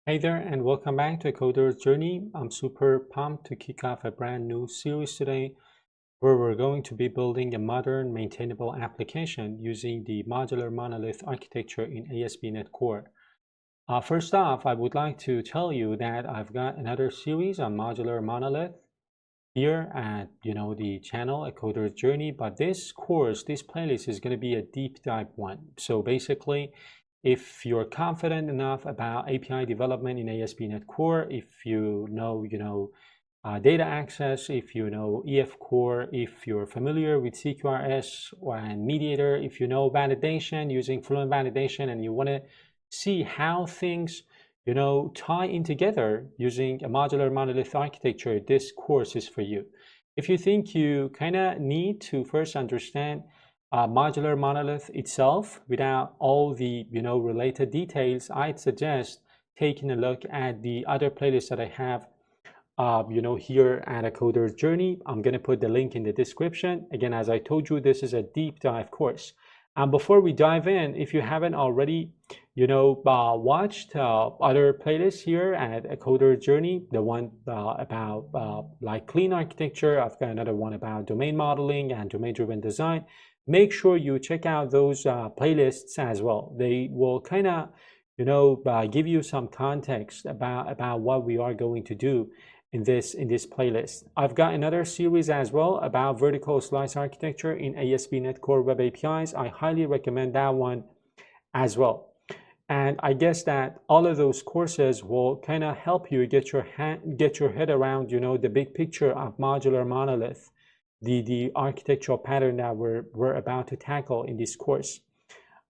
Hey there, and welcome back to Coder's Journey. I'm super pumped to kick off a brand new series today where we're going to be building a modern, maintainable application using the modular monolith architecture in ASP.NET Core. First off, I would like to tell you that I've got another series on modular monolith here at the channel at Coder's Journey, but this playlist is going to be a deep dive one. So basically, if you're confident enough about API development in ASP.NET Core, if you know data access, if you know EF Core, if you're familiar with CQRS and Mediator, if you know validation using Fluent Validation, and you want to see how things tie in together using a modular monolith architecture, this course is for you. If you think you kind of need to first understand modular monolith itself without all the related details, I'd suggest taking a look at the other playlists that I have here at a Coder's Journey. I'm going to put the link in the description. Again, as I told you, this is a deep dive course. And before we dive in, if you haven't already watched other playlists here at a Coder's Journey, the one about like clean architecture, I've got another one about domain modeling and domain-driven design. Make sure you check out those playlists as well. They will kind of give you some context about what we are going to do in this playlist. I've got another series as well about vertical slice architecture in ASP.NET Core Web APIs. I highly recommend that one as well. And I guess that all of those courses will kind of help you get your head around the big picture of modular monolith, the architectural pattern that we're about to tackle in this course.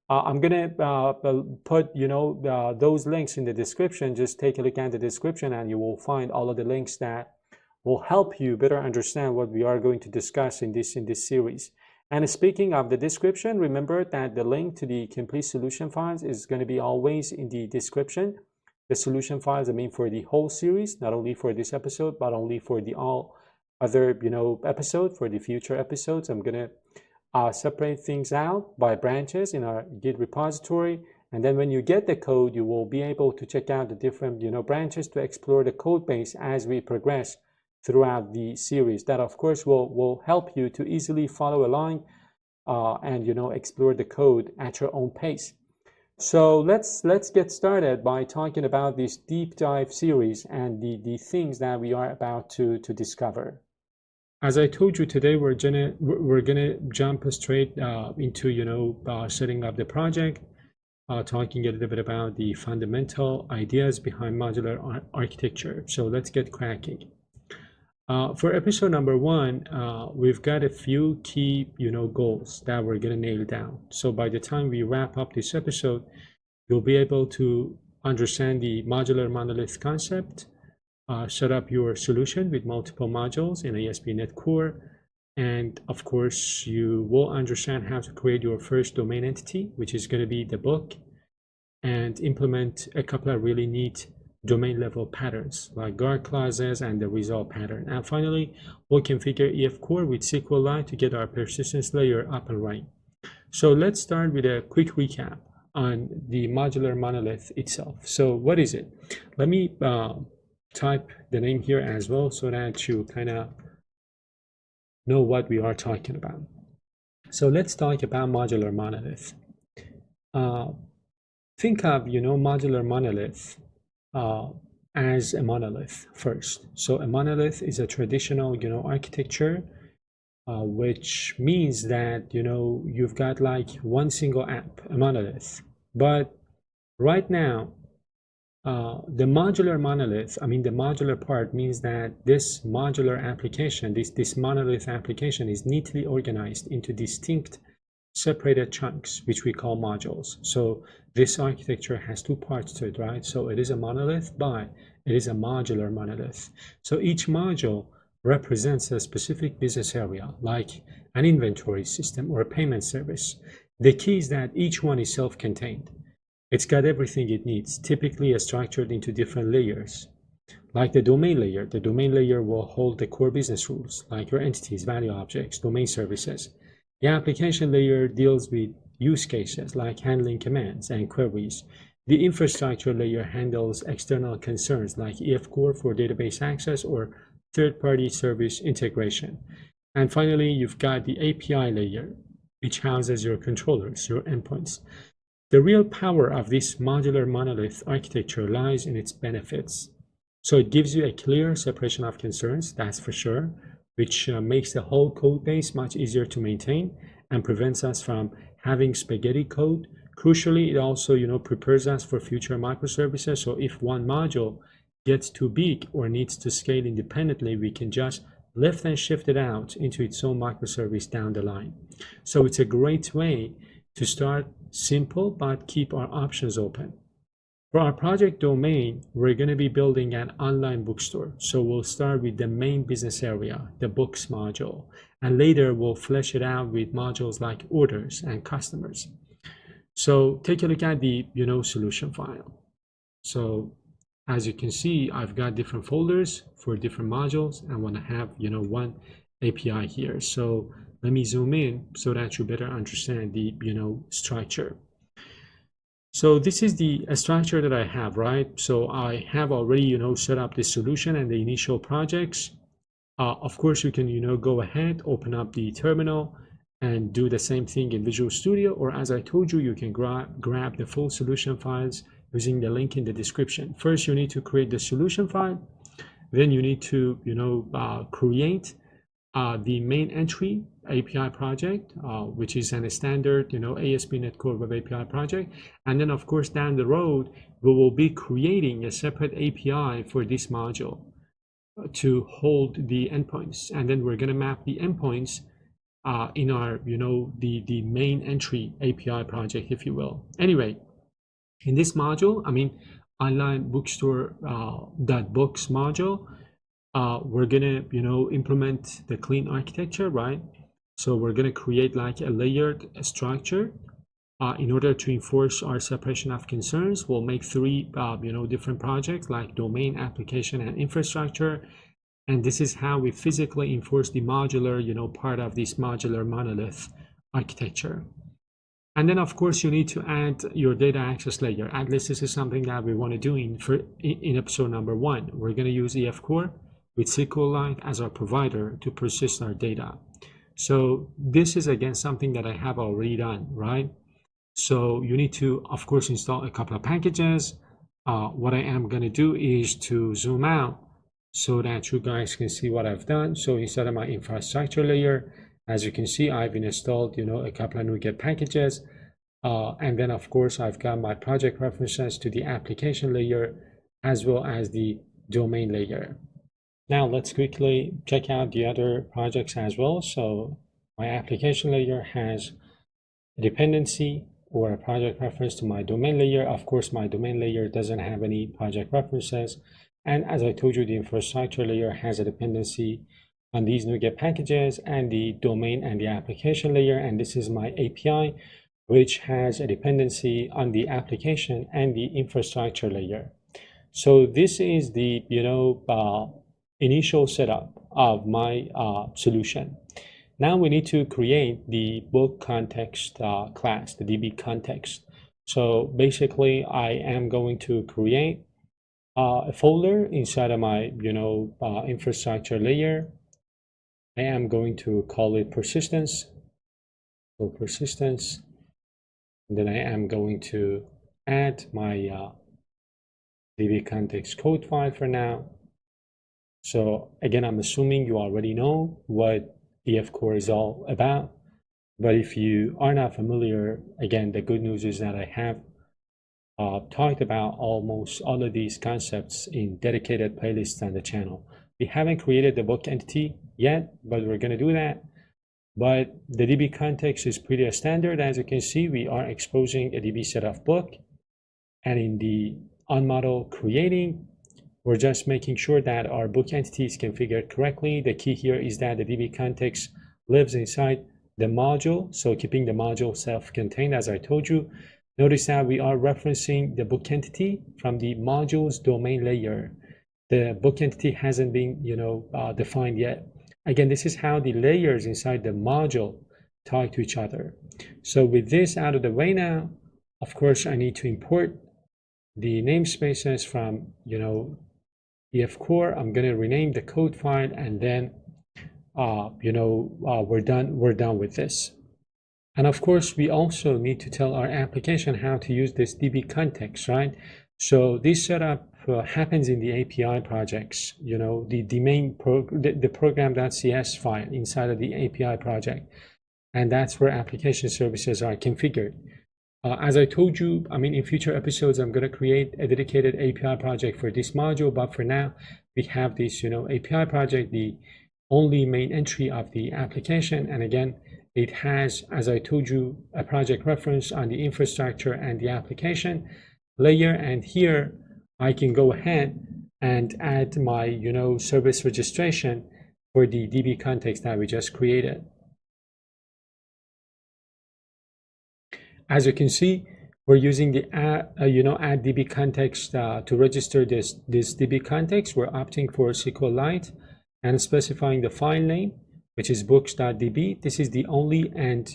I'm going to put those links in the description. Just take a look at the description and you will find all of the links that will help you better understand what we are going to discuss in this series. And speaking of the description, remember that the link to the complete solution files is going to be always in the description. The solution files, I mean, for the whole series, not only for this episode, but only for the all other episode. For the future episodes, I'm going to separate things out by branches in our Git repository, and then when you get the code, you will be able to check out the different branches to explore the code base as we progress throughout the series. That of course will help you to easily follow along and explore the code at your own pace. So let's get started by talking about this deep dive series and the things that we are about to discover. As I told you, today we're gonna jump straight into setting up the project, talking a little bit about the fundamental ideas behind modular architecture. So let's get cracking. For episode number 1, we've got a few key goals that we're gonna nail down. So by the time we wrap up this episode, you'll be able to understand the modular monolith concept, set up your solution with multiple modules in ASP.NET Core, and of course you will understand how to create your first domain entity, which is going to be the book, and implement a couple of really neat domain level patterns like guard clauses and the result pattern. And finally, we'll configure EF Core with SQLite to get our persistence layer up and running. So let's start with a quick recap on the modular monolith itself. So what is it? Let me type the name here as well so that you kind of know what we are talking about. So let's talk about modular monolith. Think of modular monolith as a monolith first. So a monolith is a traditional architecture, which means that you've got like one single app, a monolith. But right now, the modular monolith, I mean the modular part, means that this modular application, this monolith application, is neatly organized into distinct separated chunks, which we call modules. So this architecture has two parts to it, right? So it is a monolith, but it is a modular monolith. So each module represents a specific business area, like an inventory system or a payment service. The key is that each one is self-contained. It's got everything it needs, typically structured into different layers. Like the domain layer will hold the core business rules, like your entities, value objects, domain services. The application layer deals with use cases like handling commands and queries. The infrastructure layer handles external concerns like EF Core for database access or third-party service integration. And finally, you've got the API layer, which houses your controllers, your endpoints. The real power of this modular monolith architecture lies in its benefits. So it gives you a clear separation of concerns, that's for sure, which makes the whole code base much easier to maintain and prevents us from having spaghetti code. Crucially, it also, prepares us for future microservices. So if one module gets too big or needs to scale independently, we can just lift and shift it out into its own microservice down the line. So it's a great way to start simple but keep our options open. For our project domain, we're going to be building an online bookstore. So we'll start with the main business area, the books module, and later we'll flesh it out with modules like orders and customers. So take a look at the solution file. So as you can see, I've got different folders for different modules and want to have one API here. So let me zoom in so that you better understand the structure. So this is the structure that I have, right? So I have already set up the solution and the initial projects. Of course, you can go ahead, open up the terminal and do the same thing in Visual Studio, or as I told you, you can grab the full solution files using the link in the description. First, you need to create the solution file. Then you need to create the main entry API project, which is a standard ASP.NET Core Web API project. And then of course down the road, we will be creating a separate API for this module to hold the endpoints. And then we're going to map the endpoints in our the main entry API project, if you will. Anyway, in this module, online bookstore .books module, we're gonna implement the clean architecture, right? So we're gonna create like a layered structure in order to enforce our separation of concerns. We'll make three different projects like domain, application, and infrastructure. And this is how we physically enforce the modular part of this modular monolith architecture. And then of course you need to add your data access layer. At least this is something that we want to do in episode number 1. We're going to use EF Core with SQLite as our provider to persist our data. So this is again something that I have already done, right? So you need to of course install a couple of packages. What I am going to do is to zoom out so that you guys can see what I've done. So instead of my infrastructure layer, as you can see, I've installed a couple of NuGet packages, and then of course I've got my project references to the application layer as well as the domain layer. Now let's quickly check out the other projects as well. So my application layer has a dependency or a project reference to my domain layer. Of course, my domain layer doesn't have any project references. And as I told you, the infrastructure layer has a dependency on these NuGet packages and the domain and the application layer. And this is my API, which has a dependency on the application and the infrastructure layer. So this is the initial setup of my solution. Now we need to create the book context class, the DB context. So basically, I am going to create a folder inside of my infrastructure layer. I am going to call it persistence. So persistence. And then I am going to add my DB context code file for now. So again, I'm assuming you already know what EF Core is all about. But if you are not familiar, again, the good news is that I have talked about almost all of these concepts in dedicated playlists on the channel. We haven't created the book entity yet, but we're going to do that. But the DB context is pretty standard. As you can see, we are exposing a DB set of book. And in the onModel creating, we're just making sure that our book entity is configured correctly. The key here is that the DB context lives inside the module. So keeping the module self-contained, as I told you. Notice that we are referencing the book entity from the module's domain layer. The book entity hasn't been, defined yet. Again, this is how the layers inside the module talk to each other. So with this out of the way now, of course, I need to import the namespaces from, EF core. I'm going to rename the code file, and then, we're done with this. And of course, we also need to tell our application how to use this DB context, right? So this setup happens in the API projects, the main the program.cs file inside of the API project. And that's where application services are configured. As I told you, in future episodes, I'm going to create a dedicated API project for this module. But for now, we have this, API project, the only main entry of the application. And again, it has, as I told you, a project reference on the infrastructure and the application layer. And here I can go ahead and add my, service registration for the DB context that we just created. As you can see, we're using the add DB context to register this DB context. We're opting for SQLite and specifying the file name, which is books.db. This is the only and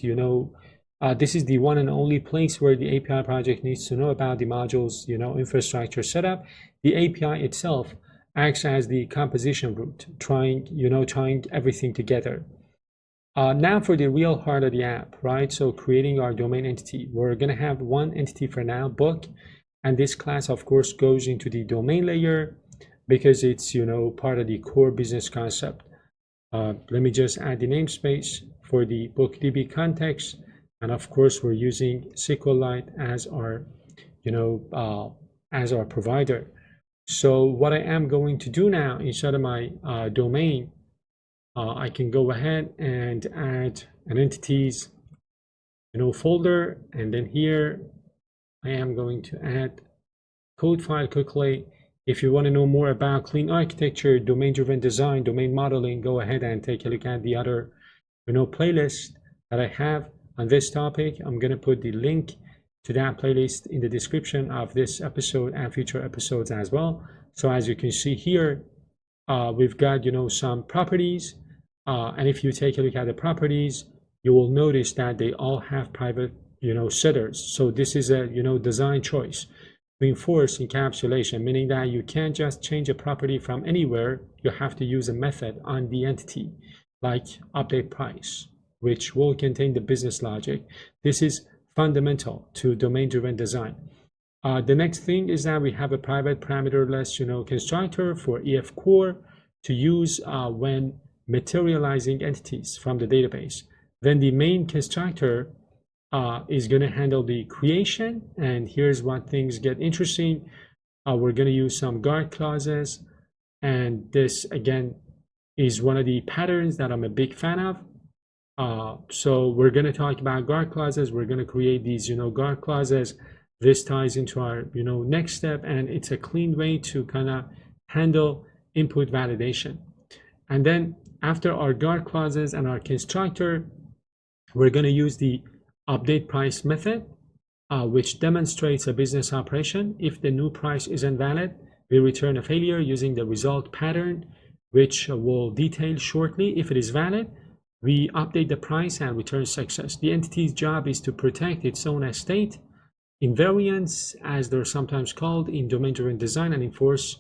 this is the one and only place where the API project needs to know about the module's infrastructure setup. The API itself acts as the composition root, trying everything together. Now for the real heart of the app, right? So creating our domain entity. We're going to have one entity for now, book, and this class of course goes into the domain layer because it's part of the core business concept. Let me just add the namespace for the book DB context, and of course we're using SQLite as our provider. So what I am going to do now inside of my domain, I can go ahead and add an entities folder, and then here I am going to add code file quickly. If you want to know more about clean architecture, domain-driven design, domain modeling, go ahead and take a look at the other playlist that I have on this topic. I'm going to put the link to that playlist in the description of this episode and future episodes as well. So as you can see here, we've got some properties. And if you take a look at the properties, you will notice that they all have private, setters. So this is a, design choice. Reinforced encapsulation, meaning that you can't just change a property from anywhere. You have to use a method on the entity, like update price, which will contain the business logic. This is fundamental to domain-driven design. The next thing is that we have a private parameterless, constructor for EF core to use when materializing entities from the database. Then the main constructor is going to handle the creation, and here's what things get interesting. We're going to use some guard clauses, and this again is one of the patterns that I'm a big fan of. So we're going to talk about guard clauses. We're going to create these guard clauses. This ties into our next step, and it's a clean way to kind of handle input validation. And then after our guard clauses and our constructor, we're going to use the update price method, which demonstrates a business operation. If the new price isn't valid, we return a failure using the result pattern, which we'll detail shortly. If it is valid, we update the price and return success. The entity's job is to protect its own estate, invariants, as they're sometimes called in domain-driven design, and enforce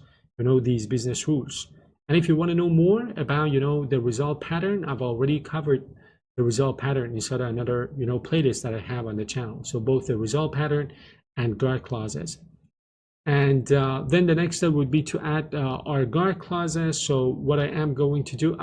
these business rules. And if you want to know more about the result pattern, I've already covered the result pattern inside another playlist that I have on the channel. So both the result pattern and guard clauses. And then the next step would be to add our guard clauses. So what I am going to do,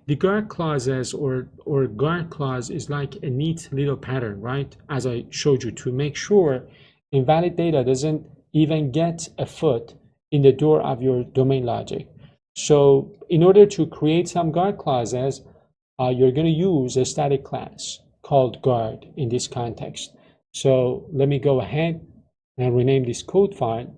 the guard clauses or guard clause is like a neat little pattern, right? As I showed you, to make sure invalid data doesn't even get a foot in the door of your domain logic. So in order to create some guard clauses, you're going to use a static class called guard in this context. So let me go ahead and rename this code file.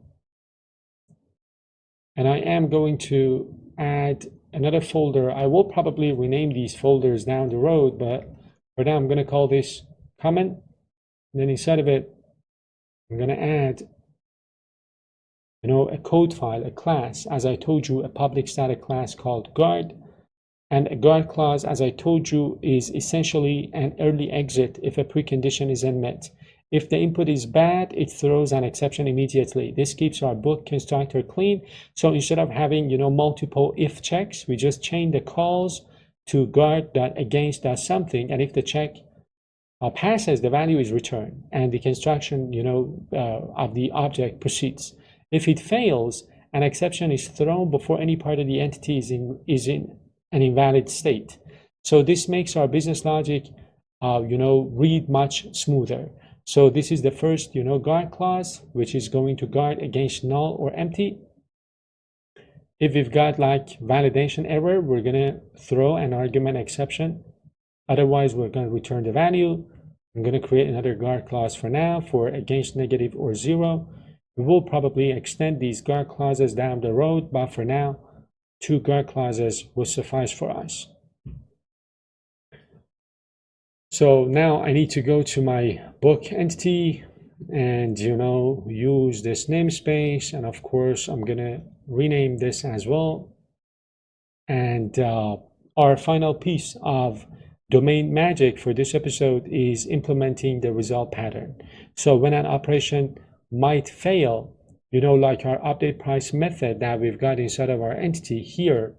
And I am going to add another folder. I will probably rename these folders down the road, but for now I'm going to call this comment. And then inside of it, I'm going to add a code file, a class, as I told you, a public static class called guard. And a guard clause, as I told you, is essentially an early exit if a precondition isn't met. If the input is bad, it throws an exception immediately. This keeps our book constructor clean. So instead of having, multiple if checks, we just chain the calls to guard that against that something. And if the check passes, the value is returned and the construction, of the object proceeds. If it fails, an exception is thrown before any part of the entity is in an invalid state. So this makes our business logic, read much smoother. So this is the first, guard clause, which is going to guard against null or empty. If we've got like validation error, we're gonna throw an argument exception. Otherwise, we're going to return the value. I'm going to create another guard clause for now for against negative or 0. We will probably extend these guard clauses down the road, but for now, 2 guard clauses will suffice for us. So now I need to go to my book entity and, use this namespace. And of course, I'm going to rename this as well. And our final piece of domain magic for this episode is implementing the result pattern. So when an operation might fail, like our update price method that we've got inside of our entity here.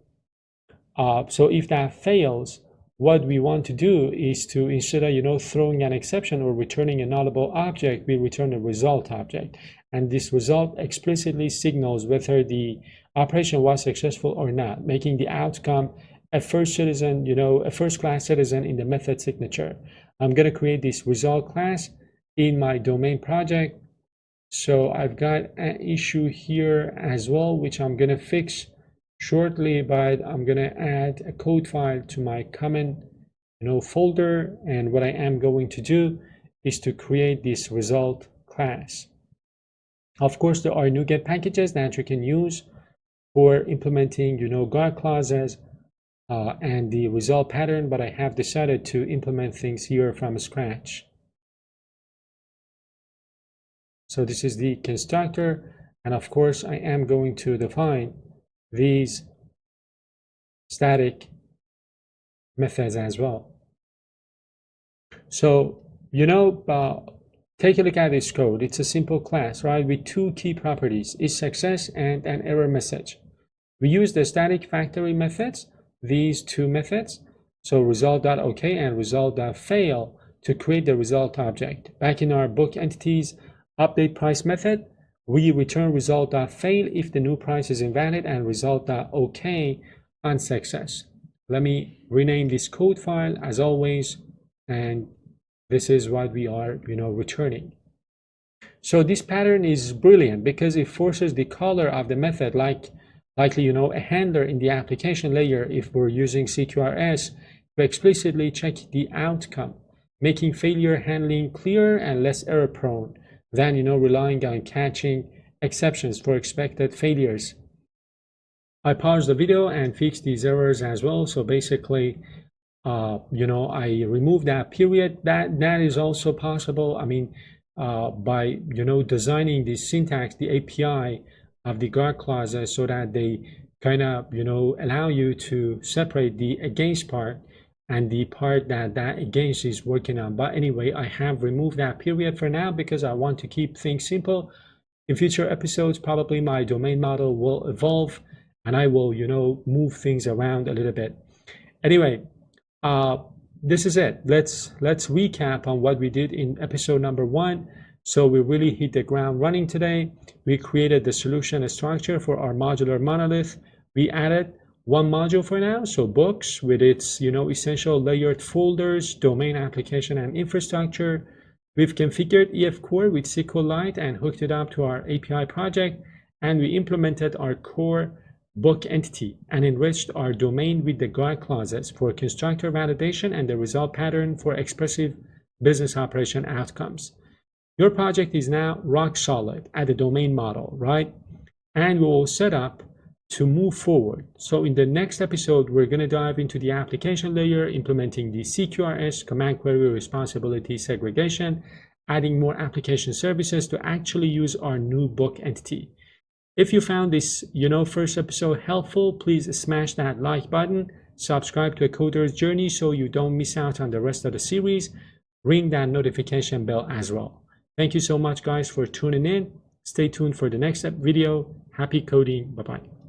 So if that fails, what we want to do is to, instead of, throwing an exception or returning a nullable object, we return a result object. And this result explicitly signals whether the operation was successful or not, making the outcome a first citizen, a first-class citizen in the method signature. I'm going to create this result class in my domain project. So I've got an issue here as well, which I'm going to fix shortly, but I'm going to add a code file to my common, folder. And what I am going to do is to create this result class. Of course, there are NuGet packages that you can use for implementing, guard clauses, and the result pattern, but I have decided to implement things here from scratch. So this is the constructor, and of course I am going to define these static methods as well. So, take a look at this code. It's a simple class, right, with 2 key properties, is success and an error message. We use the static factory methods, these 2 methods, so result.ok and result.fail, to create the result object. Back in our book entities update price method, we return result.fail if the new price is invalid and result.ok on success. Let me rename this code file as always, and this is what we are, returning. So this pattern is brilliant because it forces the caller of the method, likely, a handler in the application layer, if we're using CQRS, to explicitly check the outcome, making failure handling clearer and less error prone than, relying on catching exceptions for expected failures. I paused the video and fixed these errors as well. So basically, I removed that period. That is also possible. I mean, by, designing the syntax, the API of the guard clauses so that they kind of, allow you to separate the against part and the part that against is working on. But anyway, I have removed that period for now because I want to keep things simple. In future episodes, probably my domain model will evolve and I will, move things around a little bit. Anyway, this is it. Let's recap on what we did in episode number 1. So we really hit the ground running today. We created the solution structure for our modular monolith. We added 1 module for now, so books with its, essential layered folders, domain application and infrastructure. We've configured EF Core with SQLite and hooked it up to our API project, and we implemented our core book entity and enriched our domain with the guard clauses for constructor validation and the result pattern for expressive business operation outcomes. Your project is now rock solid at the domain model, right? And we will set up to move forward. So in the next episode, we're going to dive into the application layer, implementing the CQRS, command query responsibility segregation, adding more application services to actually use our new book entity. If you found this, first episode helpful, please smash that like button, subscribe to A Coder's Journey so you don't miss out on the rest of the series, ring that notification bell as well. Thank you so much, guys, for tuning in. Stay tuned for the next video. Happy coding. Bye-bye.